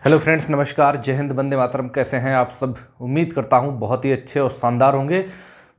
Hello friends, नमस्कार, जय हिंद, वंदे मातरम। कैसे हैं आप सब? उम्मीद करता हूं बहुत ही अच्छे और शानदार होंगे।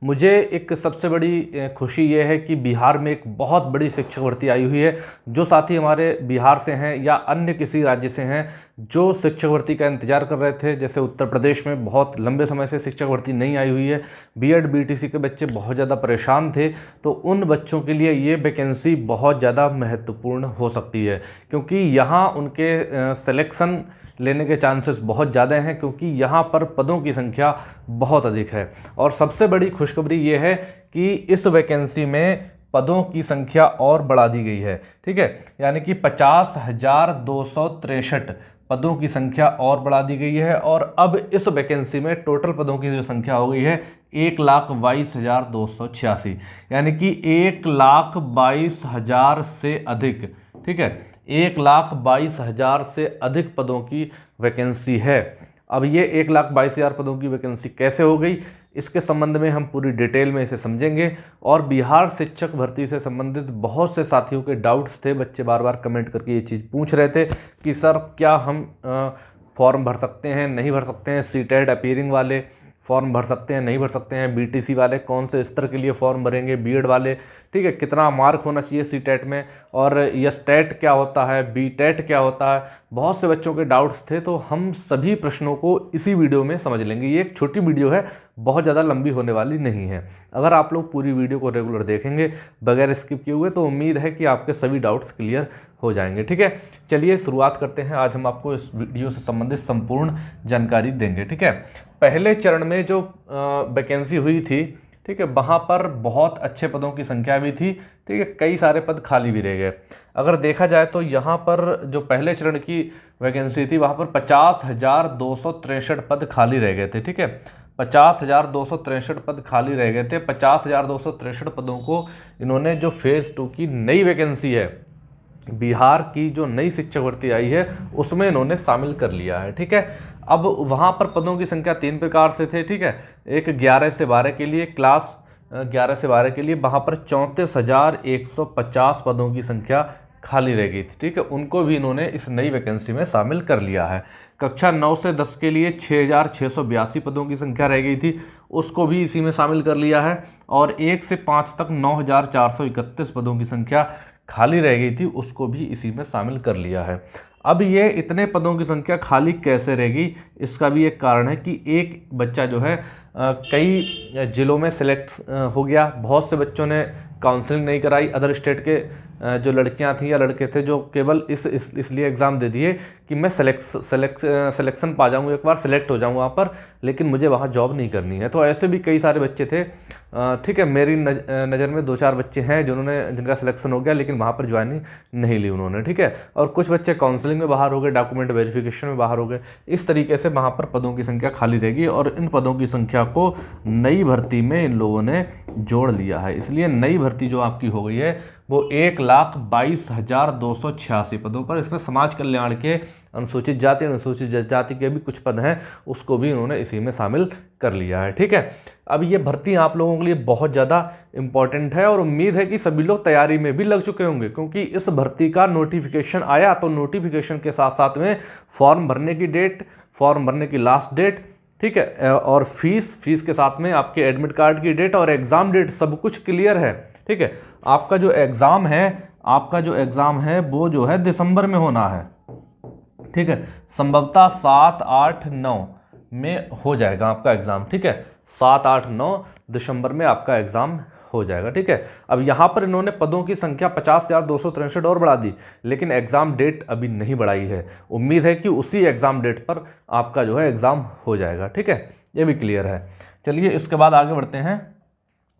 मुझे एक सबसे बड़ी खुशी ये है कि बिहार में एक बहुत बड़ी शिक्षक भर्ती आई हुई है। जो साथी हमारे बिहार से हैं या अन्य किसी राज्य से हैं जो शिक्षक भर्ती का इंतजार कर रहे थे, जैसे उत्तर प्रदेश में बहुत लंबे समय से शिक्षक भर्ती नहीं आई हुई है, बीएड बीटीसी के बच्चे बहुत ज़्यादा परेशान थे, तो उन बच्चों के लिए ये वैकेंसी बहुत ज़्यादा महत्वपूर्ण हो सकती है, क्योंकि यहाँ उनके सिलेक्शन लेने के चांसेस बहुत ज़्यादा हैं, क्योंकि यहाँ पर पदों की संख्या बहुत अधिक है। और सबसे बड़ी खुशखबरी ये है कि इस वैकेंसी में पदों की संख्या और बढ़ा दी गई है। ठीक है, यानी कि 50,263 पदों की संख्या और बढ़ा दी गई है। और अब इस वैकेंसी में टोटल पदों की जो संख्या हो गई है 1,22,286, यानी कि 1,22,000 से अधिक। ठीक है, 1,22,000 से अधिक पदों की वैकेंसी है। अब ये 1,22,000 पदों की वैकेंसी कैसे हो गई, इसके संबंध में हम पूरी डिटेल में इसे समझेंगे। और बिहार शिक्षक भर्ती से संबंधित बहुत से साथियों के डाउट्स थे, बच्चे बार बार कमेंट करके ये चीज़ पूछ रहे थे कि सर क्या हम फॉर्म भर सकते हैं, नहीं भर सकते हैं, सीटेट अपीयरिंग वाले फॉर्म भर सकते हैं, नहीं भर सकते हैं, बीटीसी वाले कौन से स्तर के लिए फॉर्म भरेंगे, बीएड वाले, ठीक है, कितना मार्क होना चाहिए सीटेट में, और एसटेट क्या होता है, बीटेट क्या होता है, बहुत से बच्चों के डाउट्स थे। तो हम सभी प्रश्नों को इसी वीडियो में समझ लेंगे। ये एक छोटी वीडियो है, बहुत ज़्यादा लंबी होने वाली नहीं है। अगर आप लोग पूरी वीडियो को रेगुलर देखेंगे बगैर स्किप किए हुए, तो उम्मीद है कि आपके सभी डाउट्स क्लियर हो जाएंगे। ठीक है, चलिए शुरुआत करते हैं। आज हम आपको इस वीडियो से संबंधित संपूर्ण जानकारी देंगे। ठीक है, पहले चरण में जो वैकेंसी हुई थी, ठीक है, वहाँ पर बहुत अच्छे पदों की संख्या भी थी। ठीक है, कई सारे पद खाली भी रह गए। अगर देखा जाए तो यहाँ पर जो पहले चरण की वैकेंसी थी वहाँ पर 50,263 पद खाली रह गए थे। ठीक है, 50,263 पद खाली रह गए थे। 50,263 पदों को इन्होंने जो फेज़ 2 की नई वैकेंसी है, बिहार की जो नई शिक्षक भर्ती आई है, उसमें इन्होंने शामिल कर लिया है। ठीक है, अब वहाँ पर पदों की संख्या 3 प्रकार से थे। ठीक है, एक 11 से 12 के लिए, क्लास 11 से 12 के लिए वहाँ पर 34,150 पदों की संख्या खाली रह गई थी। ठीक है, उनको भी इन्होंने इस नई वैकेंसी में शामिल कर लिया है। कक्षा 9 से 10 के लिए 6,682 पदों की संख्या रह गई थी, उसको भी इसी में शामिल कर लिया है। और 1 से 5 तक 9,431 पदों की संख्या खाली रह गई थी, उसको भी इसी में शामिल कर लिया है। अब ये इतने पदों की संख्या खाली कैसे रहेगी, इसका भी एक कारण है कि एक बच्चा जो है कई जिलों में सेलेक्ट हो गया। बहुत से बच्चों ने काउंसलिंग नहीं कराई, अदर स्टेट के जो लड़कियां थी या लड़के थे जो केवल इसलिए एग्ज़ाम दे दिए कि मैं सिलेक्शन पा जाऊँ, एक बार सेलेक्ट हो जाऊँ वहाँ पर, लेकिन मुझे वहाँ जॉब नहीं करनी है। तो ऐसे भी कई सारे बच्चे थे। ठीक है, मेरी नज़र में 2-4 बच्चे हैं जिनका सिलेक्शन हो गया, लेकिन वहाँ पर ज्वाइनिंग नहीं ली उन्होंने। ठीक है, और कुछ बच्चे काउंसलिंग में बाहर हो गए, डॉक्यूमेंट वेरिफिकेशन में बाहर हो गए। इस तरीके से वहाँ पर पदों की संख्या खाली रहेगी, और इन पदों की संख्या को नई भर्ती में इन लोगों ने जोड़ लिया है। इसलिए नई भर्ती जो आपकी हो गई है वो 1,22,286 पदों पर। इसमें समाज कल्याण के अनुसूचित जाति, अनुसूचित जनजाति के भी कुछ पद हैं, उसको भी उन्होंने इसी में शामिल कर लिया है। ठीक है, अब ये भर्ती आप लोगों के लिए बहुत ज़्यादा इम्पॉर्टेंट है, और उम्मीद है कि सभी लोग तैयारी में भी लग चुके होंगे, क्योंकि इस भर्ती का नोटिफिकेशन आया तो नोटिफिकेशन के साथ साथ में फॉर्म भरने की डेट, फॉर्म भरने की लास्ट डेट, ठीक है, और फीस के साथ में आपके एडमिट कार्ड की डेट और एग्ज़ाम डेट, सब कुछ क्लियर है। ठीक है, आपका जो एग्ज़ाम है वो जो है दिसंबर में होना है। ठीक है, संभवतः 7, 8, 9 में हो जाएगा आपका एग्ज़ाम। ठीक है, 7, 8, 9 दिसंबर में आपका एग्ज़ाम हो जाएगा। ठीक है, अब यहाँ पर इन्होंने पदों की संख्या 50,263 और बढ़ा दी, लेकिन एग्ज़ाम डेट अभी नहीं बढ़ाई है। उम्मीद है कि उसी एग्ज़ाम डेट पर आपका जो है एग्ज़ाम हो जाएगा। ठीक है, ये भी क्लियर है। चलिए इसके बाद आगे बढ़ते हैं।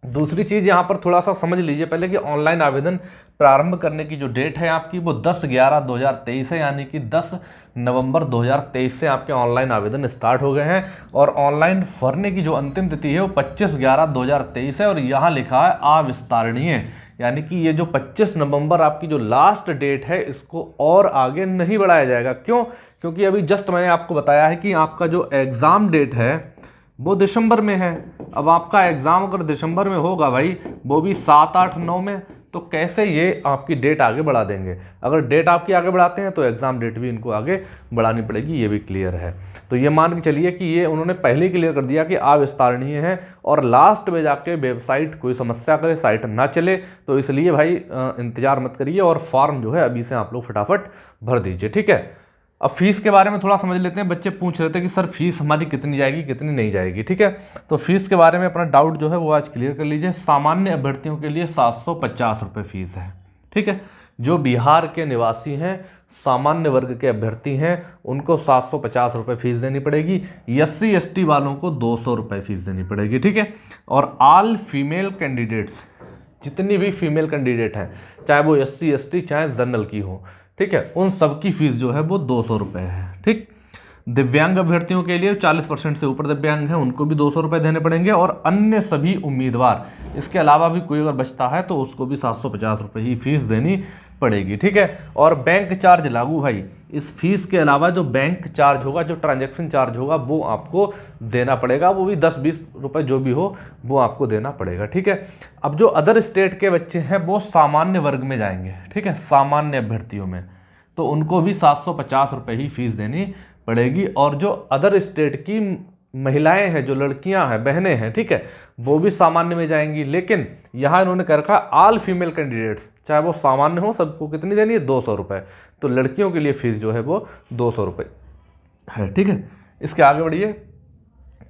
दूसरी चीज़ यहाँ पर थोड़ा सा समझ लीजिए पहले कि ऑनलाइन आवेदन प्रारंभ करने की जो डेट है आपकी वो 10/11/2023 है, यानी कि 10 नवंबर 2023 से आपके ऑनलाइन आवेदन स्टार्ट हो गए हैं। और ऑनलाइन भरने की जो अंतिम तिथि है वो 25/11/2023 है, और यहाँ लिखा है अविस्तारणीय, यानी कि ये जो 25 नवंबर आपकी जो लास्ट डेट है, इसको और आगे नहीं बढ़ाया जाएगा। क्यों? क्योंकि अभी जस्ट मैंने आपको बताया है कि आपका जो एग्ज़ाम डेट है वो दिसंबर में है। अब आपका एग्ज़ाम अगर दिसंबर में होगा भाई, वो भी 7, 8, 9 में, तो कैसे ये आपकी डेट आगे बढ़ा देंगे। अगर डेट आपकी आगे बढ़ाते हैं तो एग्ज़ाम डेट भी इनको आगे बढ़ानी पड़ेगी, ये भी क्लियर है। तो ये मान के चलिए कि ये उन्होंने पहले ही क्लियर कर दिया कि अविस्तारणीय है, और लास्ट में जाके वेबसाइट कोई समस्या करे, साइट ना चले, तो इसलिए भाई इंतजार मत करिए और फॉर्म जो है अभी से आप लोग फटाफट भर दीजिए, ठीक है। अब फीस के बारे में थोड़ा समझ लेते हैं। बच्चे पूछ रहे थे कि सर फीस हमारी कितनी जाएगी, कितनी नहीं जाएगी, ठीक है। तो फीस के बारे में अपना डाउट जो है वो आज क्लियर कर लीजिए। सामान्य अभ्यर्थियों के लिए 750 रुपये फीस है, ठीक है। जो बिहार के निवासी हैं, सामान्य वर्ग के अभ्यर्थी हैं, उनको 750 रुपये फीस देनी पड़ेगी। SC ST वालों को 200 रुपये फीस देनी पड़ेगी, ठीक है। और ऑल फीमेल कैंडिडेट्स, जितनी भी फीमेल कैंडिडेट हैं, चाहे वो SC ST चाहे जनरल की हो, ठीक है, उन सब की फीस जो है वो 200 रुपये है, ठीक। दिव्यांग अभ्यर्थियों के लिए 40% से ऊपर दिव्यांग हैं, उनको भी 200 रुपये देने पड़ेंगे। और अन्य सभी उम्मीदवार, इसके अलावा भी कोई अगर बचता है तो उसको भी 750 रुपये ही फीस देनी पड़ेगी, ठीक है। और बैंक चार्ज लागू भाई, इस फीस के अलावा जो बैंक चार्ज होगा, जो ट्रांजैक्शन चार्ज होगा, वो आपको देना पड़ेगा। वो भी 10-20 रुपये जो भी हो वो आपको देना पड़ेगा, ठीक है। अब जो अदर स्टेट के बच्चे हैं वो सामान्य वर्ग में जाएंगे, ठीक है, सामान्य अभ्यर्थियों में, तो उनको भी 750 रुपये ही फीस देनी पड़ेगी। और जो अदर स्टेट की महिलाएं हैं, जो लड़कियां हैं, बहनें हैं, ठीक है, वो भी सामान्य में जाएंगी। लेकिन यहाँ इन्होंने कर रखा ऑल फीमेल कैंडिडेट्स, चाहे वो सामान्य हो, सबको कितनी देनी है, 200 रुपये। तो लड़कियों के लिए फीस जो है वो 200 रुपये है, ठीक है। इसके आगे बढ़िए।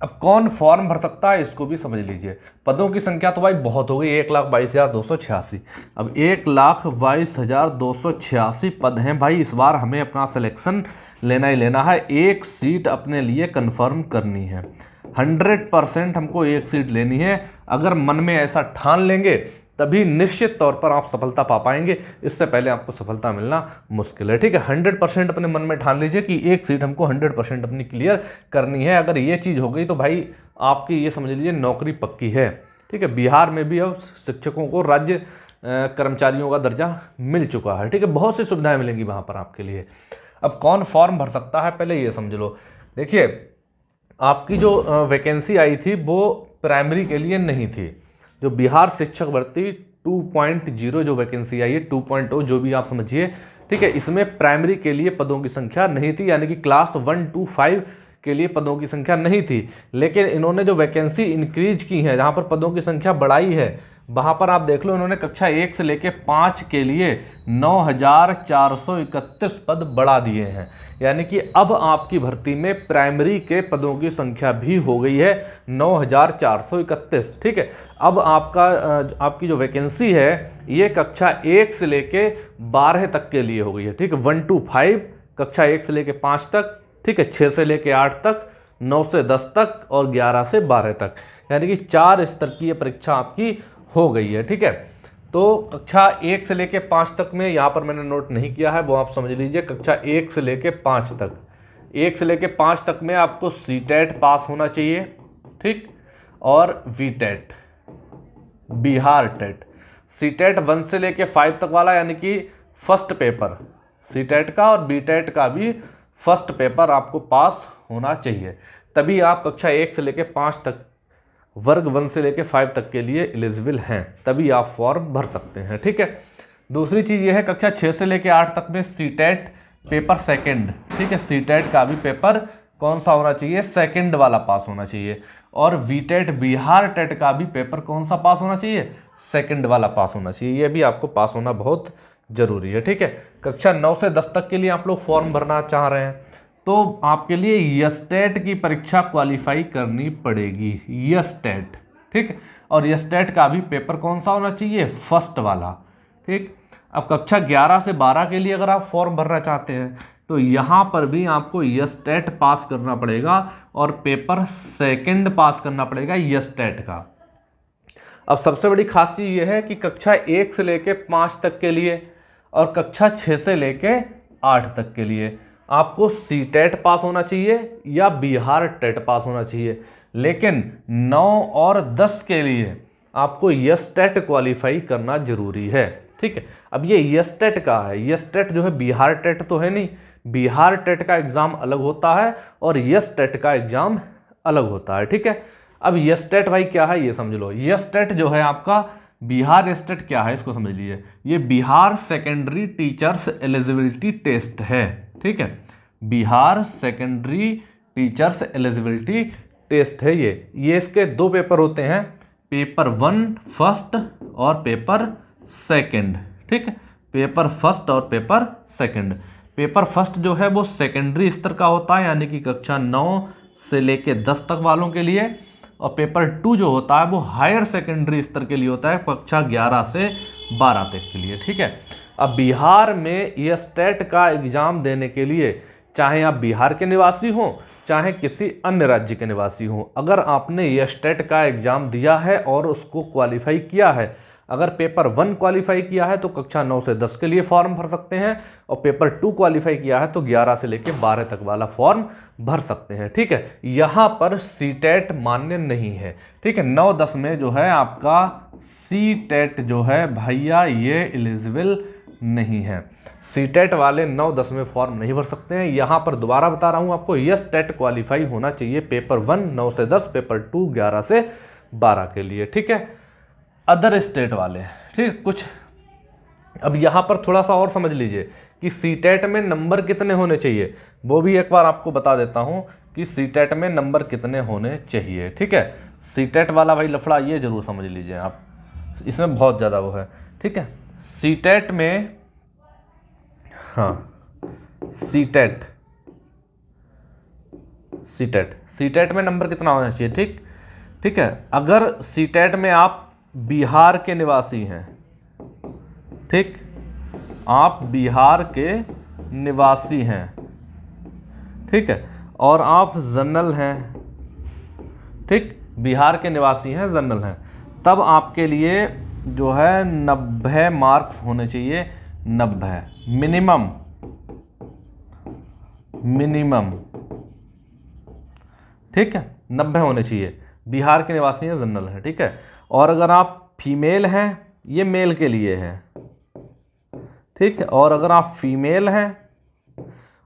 अब कौन फॉर्म भर सकता है इसको भी समझ लीजिए। पदों की संख्या तो भाई बहुत हो गई, 1,22,286। अब 1,22,286 पद हैं भाई। इस बार हमें अपना सिलेक्शन लेना ही लेना है, एक सीट अपने लिए कंफर्म करनी है। 100% हमको एक सीट लेनी है। अगर मन में ऐसा ठान लेंगे तभी निश्चित तौर पर आप सफलता पा पाएंगे, इससे पहले आपको सफलता मिलना मुश्किल है, ठीक है। 100% अपने मन में ठान लीजिए कि एक सीट हमको 100% अपनी क्लियर करनी है। अगर ये चीज़ हो गई तो भाई आपकी ये समझ लीजिए नौकरी पक्की है, ठीक है। बिहार में भी अब शिक्षकों को राज्य कर्मचारियों का दर्जा मिल चुका है, ठीक है। बहुत सी सुविधाएं मिलेंगी वहाँ पर आपके लिए। अब कौन फॉर्म भर सकता है पहले ये समझ लो। देखिए, आपकी जो वैकेंसी आई थी वो प्राइमरी के लिए नहीं थी। जो बिहार शिक्षक भर्ती 2.0 जो वैकेंसी आई है, 2.0 जो भी आप समझिए, ठीक है, इसमें प्राइमरी के लिए पदों की संख्या नहीं थी, यानी कि क्लास 1 to 5 के लिए पदों की संख्या नहीं थी। लेकिन इन्होंने जो वैकेंसी इंक्रीज की है, जहाँ पर पदों की संख्या बढ़ाई है, वहाँ पर आप देख लो, इन्होंने कक्षा 1 से लेकर 5 के लिए 9,431 पद बढ़ा दिए हैं। यानी कि अब आपकी भर्ती में प्राइमरी के पदों की संख्या भी हो गई है 9,431, ठीक है। अब आपकी जो वैकेंसी है ये कक्षा 1 से लेके 12 तक के लिए हो गई है, ठीक है। 1 to 5 कक्षा 1 से लेके 5 तक, ठीक है, 6 से लेके 8 तक, 9 से 10 तक और 11 से 12 तक, यानी कि 4 स्तर की ये परीक्षा आपकी हो गई है, ठीक है। तो कक्षा 1 से लेके 5 तक में यहाँ पर मैंने नोट नहीं किया है, वो आप समझ लीजिए। कक्षा 1 से लेके 5 तक, 1 से लेके 5 तक में आपको CTET पास होना चाहिए, ठीक, और VTET, बिहार टेट। CTET 1 से लेके 5 तक वाला, यानी कि फर्स्ट पेपर CTET का और BTET का भी फर्स्ट पेपर आपको पास होना चाहिए, तभी आप कक्षा 1 से लेके 5 तक, वर्ग 1 से लेके 5 तक के लिए एलिजिबल हैं, तभी आप फॉर्म भर सकते हैं, ठीक है। दूसरी चीज़ ये है, कक्षा 6 से लेके 8 तक में CTET पेपर सेकंड, ठीक है, CTET का भी पेपर कौन सा होना चाहिए, सेकंड वाला पास होना चाहिए। और VTET बिहार टेट का भी पेपर कौन सा पास होना चाहिए, सेकंड वाला पास होना चाहिए। ये भी आपको पास होना बहुत ज़रूरी है, ठीक है। कक्षा 9 से 10 तक के लिए आप लोग फॉर्म भरना चाह रहे हैं तो आपके लिए YESTET की परीक्षा क्वालिफाई करनी पड़ेगी, YESTET, ठीक। और YESTET का भी पेपर कौन सा होना चाहिए, फर्स्ट वाला, ठीक। अब कक्षा 11 से 12 के लिए अगर आप फॉर्म भरना चाहते हैं तो यहाँ पर भी आपको YESTET पास करना पड़ेगा और पेपर सेकंड पास करना पड़ेगा YESTET का। अब सबसे बड़ी खास चीज़ ये है कि कक्षा 1 से लेके 5 तक के लिए और कक्षा 6 से लेके 8 तक के लिए आपको CTET पास होना चाहिए या बिहार टेट पास होना चाहिए, लेकिन 9 और 10 के लिए आपको YESTET क्वालिफाई करना जरूरी है, ठीक है। अब ये YESTET का है, YESTET जो है बिहार टेट तो है नहीं, बिहार टेट का एग्ज़ाम अलग होता है और YESTET का एग्ज़ाम अलग होता है, ठीक है। अब YESTET भाई क्या है ये समझ लो। YESTET जो है आपका बिहार स्टेट क्या है इसको समझ लीजिए, ये Bihar secondary teachers eligibility test है, ठीक है, Bihar secondary teachers eligibility test है ये इसके 2 पेपर होते हैं, पेपर 1 फर्स्ट और पेपर सेकंड, ठीक है, पेपर फर्स्ट और पेपर सेकंड। पेपर फर्स्ट जो है वो सेकेंडरी स्तर का होता है, यानी कि कक्षा 9 से लेके 10 तक वालों के लिए, और पेपर 2 जो होता है वो हायर सेकेंडरी स्तर के लिए होता है, कक्षा 11 से 12 तक के लिए, ठीक है। अब बिहार में ये स्टेट का एग्ज़ाम देने के लिए, चाहे आप बिहार के निवासी हों चाहे किसी अन्य राज्य के निवासी हों, अगर आपने ये स्टेट का एग्ज़ाम दिया है और उसको क्वालिफाई किया है, अगर पेपर 1 क्वालिफाई किया है तो कक्षा 9 से 10 के लिए फॉर्म भर सकते हैं, और पेपर 2 क्वालिफाई किया है तो 11 से लेकर 12 तक वाला फॉर्म भर सकते हैं, ठीक है। यहाँ पर सीटेट मान्य नहीं है, ठीक है। 9-10 में जो है आपका सीटेट जो है भैया ये एलिजिबल नहीं है, सीटेट वाले 9-10 में फॉर्म नहीं भर सकते हैं। यहाँ पर दोबारा बता रहा हूँ आपको, यस टेट क्वालिफाई होना चाहिए पेपर 1 9 से 10, पेपर 2 11 से 12 के लिए, ठीक है। अदर स्टेट वाले, ठीक, कुछ अब यहाँ पर थोड़ा सा और समझ लीजिए कि सीटेट में नंबर कितने होने चाहिए, वो भी एक बार आपको बता देता हूँ कि सीटेट में नंबर कितने होने चाहिए, ठीक है। सीटेट वाला भाई लफड़ा ये जरूर समझ लीजिए आप, इसमें बहुत ज़्यादा वो है, ठीक है। सीटेट में, हाँ, सीटेट में नंबर कितना होना चाहिए, ठीक, ठीक है। अगर सीटेट में आप बिहार के निवासी हैं, ठीक, आप बिहार के निवासी हैं, ठीक है, और आप जनरल हैं, ठीक, बिहार के निवासी हैं, जनरल हैं, तब आपके लिए जो है 90 मार्क्स होने चाहिए, 90 मिनिमम, ठीक है, 90 होने चाहिए, बिहार के निवासी हैं, जनरल हैं, ठीक है। और अगर आप फीमेल हैं, ये मेल के लिए है, ठीक है, और अगर आप फीमेल हैं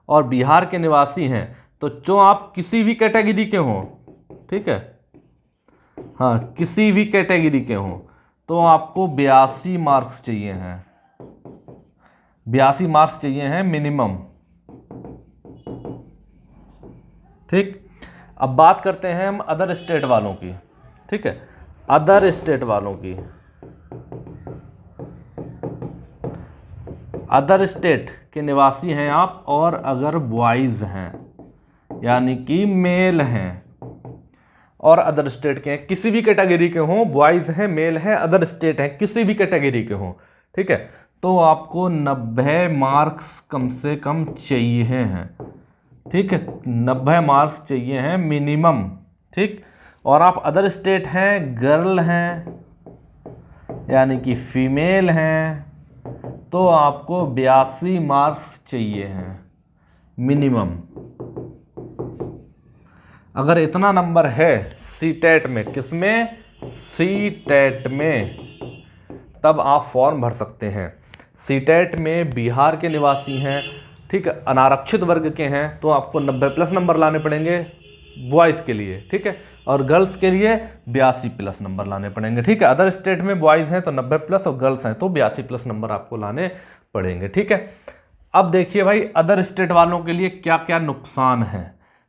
और बिहार के निवासी हैं तो जो आप किसी भी कैटेगरी के हों, ठीक है, हाँ, किसी भी कैटेगरी के हों तो आपको 82 मार्क्स चाहिए हैं, 82 मार्क्स चाहिए हैं मिनिमम, ठीक। अब बात करते हैं हम अदर स्टेट वालों की, ठीक है, अदर स्टेट वालों की। अदर स्टेट के निवासी हैं आप, और अगर बॉयज़ हैं यानी कि मेल हैं और अदर स्टेट के हैं, किसी भी कैटेगरी के हों, बॉयज़ हैं, मेल हैं, अदर स्टेट हैं, किसी भी कैटेगरी के हों, ठीक है, तो आपको 90 मार्क्स कम से कम चाहिए हैं, ठीक है, 90 मार्क्स चाहिए हैं मिनिमम, ठीक। और आप अदर स्टेट हैं, गर्ल हैं यानी कि फीमेल हैं, तो आपको 82 मार्क्स चाहिए हैं मिनिमम। अगर इतना नंबर है सीटेट में, किसमें, सीटेट में, तब आप फॉर्म भर सकते हैं। सीटेट में बिहार के निवासी हैं, ठीक है, अनारक्षित वर्ग के हैं, तो आपको 90+ नंबर लाने पड़ेंगे बॉयज़ के लिए, ठीक है, और गर्ल्स के लिए 82+ नंबर लाने पड़ेंगे, ठीक है। अदर स्टेट में बॉयज़ हैं तो 90+ और गर्ल्स हैं तो 82+ नंबर आपको लाने पड़ेंगे, ठीक है। अब देखिए भाई, अदर स्टेट वालों के लिए क्या क्या नुकसान है,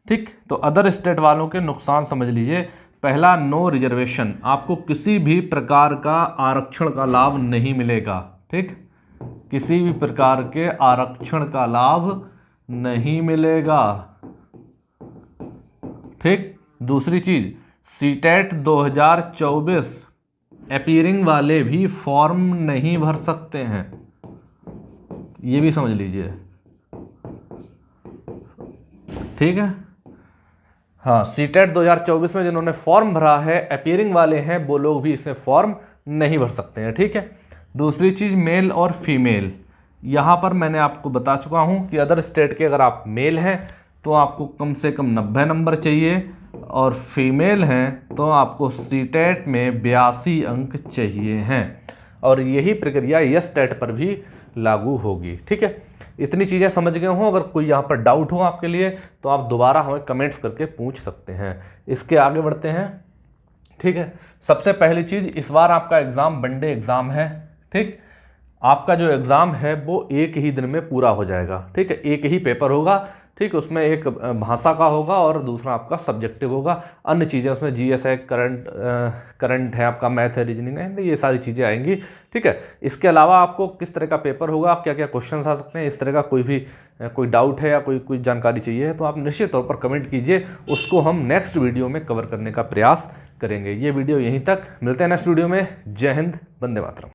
ठीक। तो अदर स्टेट वालों के नुकसान समझ लीजिए। पहला, नो रिजर्वेशन, आपको किसी भी प्रकार का आरक्षण का लाभ नहीं मिलेगा, ठीक, किसी भी प्रकार के आरक्षण का लाभ नहीं मिलेगा, ठीक। दूसरी चीज़, सीटेट 2024 अपीयरिंग वाले भी फॉर्म नहीं भर सकते हैं, ये भी समझ लीजिए, ठीक है। हाँ, सीटेट 2024 में जिन्होंने फॉर्म भरा है, अपीयरिंग वाले हैं, वो लोग भी इसमें फॉर्म नहीं भर सकते हैं, ठीक है। दूसरी चीज़, मेल और फीमेल, यहाँ पर मैंने आपको बता चुका हूँ कि अदर स्टेट के अगर आप मेल हैं तो आपको कम से कम 90 नंबर चाहिए, और फीमेल हैं तो आपको सीटेट में 82 अंक चाहिए हैं, और यही प्रक्रिया यस टेट पर भी लागू होगी, ठीक है। इतनी चीज़ें समझ गए हों, अगर कोई यहाँ पर डाउट हो आपके लिए तो आप दोबारा हमें कमेंट्स करके पूछ सकते हैं। इसके आगे बढ़ते हैं ठीक है। सबसे पहली चीज़, इस बार आपका एग्ज़ाम वनडे एग्ज़ाम है। ठीक, आपका जो एग्ज़ाम है वो एक ही दिन में पूरा हो जाएगा। ठीक है, एक ही पेपर होगा। ठीक, उसमें एक भाषा का होगा और दूसरा आपका सब्जेक्टिव होगा। अन्य चीज़ें उसमें जीएस है, करंट है, आपका मैथ है, रीजनिंग है, तो ये सारी चीज़ें आएंगी। ठीक है, इसके अलावा आपको किस तरह का पेपर होगा, क्या क्या क्वेश्चंस आ सकते हैं, इस तरह का कोई डाउट है या कोई जानकारी चाहिए तो आप निश्चित तौर पर कमेंट कीजिए, उसको हम नेक्स्ट वीडियो में कवर करने का प्रयास करेंगे। ये वीडियो यहीं तक, मिलते हैं नेक्स्ट वीडियो में। जय हिंद, वंदे मातरम।